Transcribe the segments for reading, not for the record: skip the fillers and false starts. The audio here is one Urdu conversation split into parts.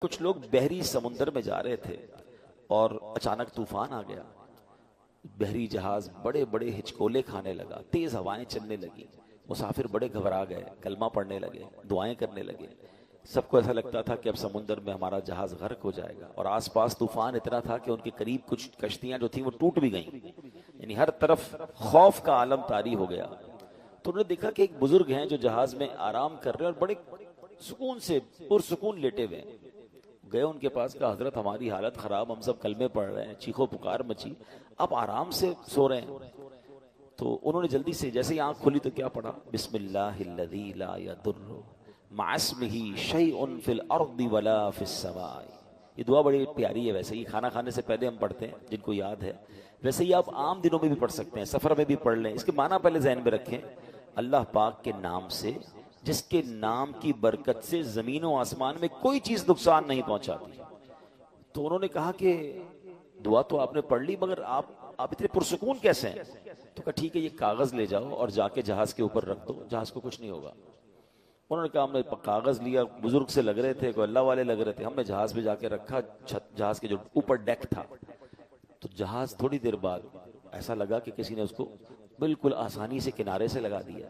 کچھ لوگ بحری سمندر میں جا رہے تھے اور اچانک طوفان آ گیا. بحری جہاز بڑے بڑے ہچکولے کھانے لگا، تیز ہوائیں چلنے لگی. مسافر بڑے گھبرا گئے، کلمہ پڑھنے لگے، دعائیں کرنے لگے. سب کو ایسا لگتا تھا کہ اب سمندر میں ہمارا جہاز غرق ہو جائے گا، اور آس پاس طوفان اتنا تھا کہ ان کے قریب کچھ کشتیاں جو تھیں وہ ٹوٹ بھی گئیں. یعنی ہر طرف خوف کا عالم طاری ہو گیا. تو انہوں نے دیکھا کہ ایک بزرگ ہیں جو جہاز میں آرام کر رہے ہیں اور بڑے سکون سے پرسکون لیٹے ہوئے ہیں. گئے ان کے پاس، کہا حضرت ہماری حالت خراب، ہم سب کلمے پڑھ رہے ہیں، چیخو پکار مچی، آپ آرام سے سو رہے ہیں. تو انہوں نے جلدی سے جیسے ہی آنکھ کھولی تو کیا پڑھا؟ بسم اللہ الذی لا یضر مع اسمہ شیء فی الارض ولا فی السماء. یہ دعا بڑی پیاری ہے. ویسے ہی کھانا کھانے سے پہلے ہم پڑھتے ہیں جن کو یاد ہے. ویسے ہی آپ عام دنوں میں بھی پڑھ سکتے ہیں، سفر میں بھی پڑھ لیں. اس کے معنی پہلے ذہن میں رکھیں. اللہ پاک کے نام سے، جس کے نام کی برکت سے زمین و آسمان میں کوئی چیز نقصان نہیں پہنچاتی. تو انہوں نے کہا کہ دعا تو آپ نے پڑھ لی، مگر آپ اتنے پرسکون کیسے ہیں؟ تو کہا ٹھیک ہے، یہ کاغذ لے جاؤ اور جا کے جہاز کے اوپر رکھ دو، جہاز کو کچھ نہیں ہوگا. انہوں نے کہا ہم نے کاغذ لیا، بزرگ سے لگ رہے تھے، کوئی اللہ والے لگ رہے تھے. ہم نے جہاز پہ جا کے رکھا، جہاز کے جو اوپر ڈیک تھا. تو جہاز تھوڑی دیر بعد ایسا لگا کہ کسی نے اس کو بالکل آسانی سے کنارے سے لگا دیا.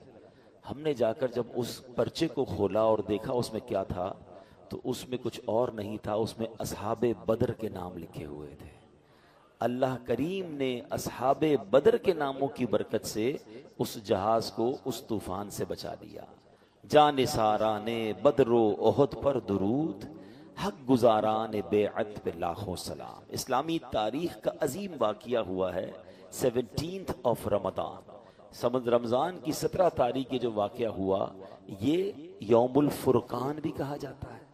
ہم نے جا کر جب اس پرچے کو کھولا اور دیکھا اس میں کیا تھا، تو اس میں کچھ اور نہیں تھا، اس میں اصحاب بدر کے نام لکھے ہوئے تھے. اللہ کریم نے اصحاب بدر کے ناموں کی برکت سے اس جہاز کو اس طوفان سے بچا دیا. جان ساران بدر و احد پر درود، حق گزاران بیعت پہ لاکھوں سلام. اسلامی تاریخ کا عظیم واقعہ ہوا ہے 17 رمضان. رمضان کی 17 تاریخ کے جو واقعہ ہوا، یہ یوم الفرقان بھی کہا جاتا ہے.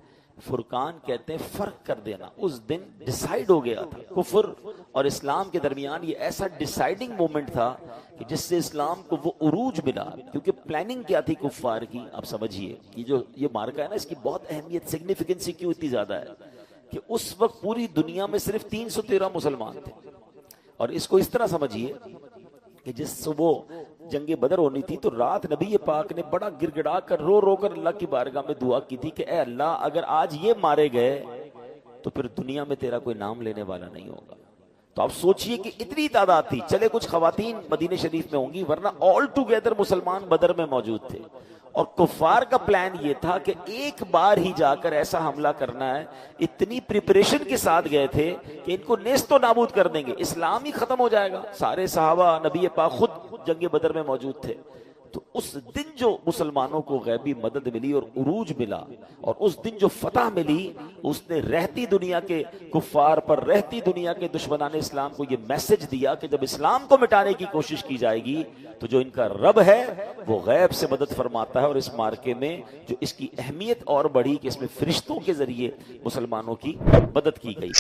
فرقان کہتے ہیں فرق کر دینا. اس دن ڈیسائیڈ ہو گیا تھا کفر اور اسلام کے درمیان. یہ ایسا ڈیسائیڈنگ مومنٹ تھا کہ جس سے اسلام کو وہ عروج ملا. کیونکہ پلاننگ کیا تھی کفار کی، آپ سمجھیے. یہ مارکا ہے نا، اس کی بہت اہمیت، سگنیفیکنسی کیوں اتنی زیادہ ہے کہ اس وقت پوری دنیا میں صرف 313 مسلمان تھے. اور اس کو اس طرح سمجھیے کہ جس صبح جنگ بدر ہونی تھی تو رات نبی پاک نے بڑا گر گڑا کر رو کر اللہ کی بارگاہ میں دعا کی تھی کہ اے اللہ، اگر آج یہ مارے گئے تو پھر دنیا میں تیرا کوئی نام لینے والا نہیں ہوگا. تو آپ سوچئے کہ اتنی تعداد تھی. چلے کچھ خواتین مدینہ شریف میں ہوں گی، ورنہ آل ٹوگیدر مسلمان بدر میں موجود تھے. اور کفار کا پلان یہ تھا کہ ایک بار ہی جا کر ایسا حملہ کرنا ہے. اتنی پریپریشن کے ساتھ گئے تھے کہ ان کو نیست و نابود کر دیں گے، اسلام ہی ختم ہو جائے گا. سارے صحابہ نبی پاک خود جنگ بدر میں موجود تھے. تو اس دن جو مسلمانوں کو غیبی مدد ملی اور عروج ملا، اور اس دن جو فتح ملی، اس نے رہتی دنیا کے کفار پر، رہتی دنیا کے دشمنان اسلام کو یہ میسج دیا کہ جب اسلام کو مٹانے کی کوشش کی جائے گی تو جو ان کا رب ہے وہ غیب سے مدد فرماتا ہے. اور اس مارکے میں جو اس کی اہمیت اور بڑھی کہ اس میں فرشتوں کے ذریعے مسلمانوں کی مدد کی گئی.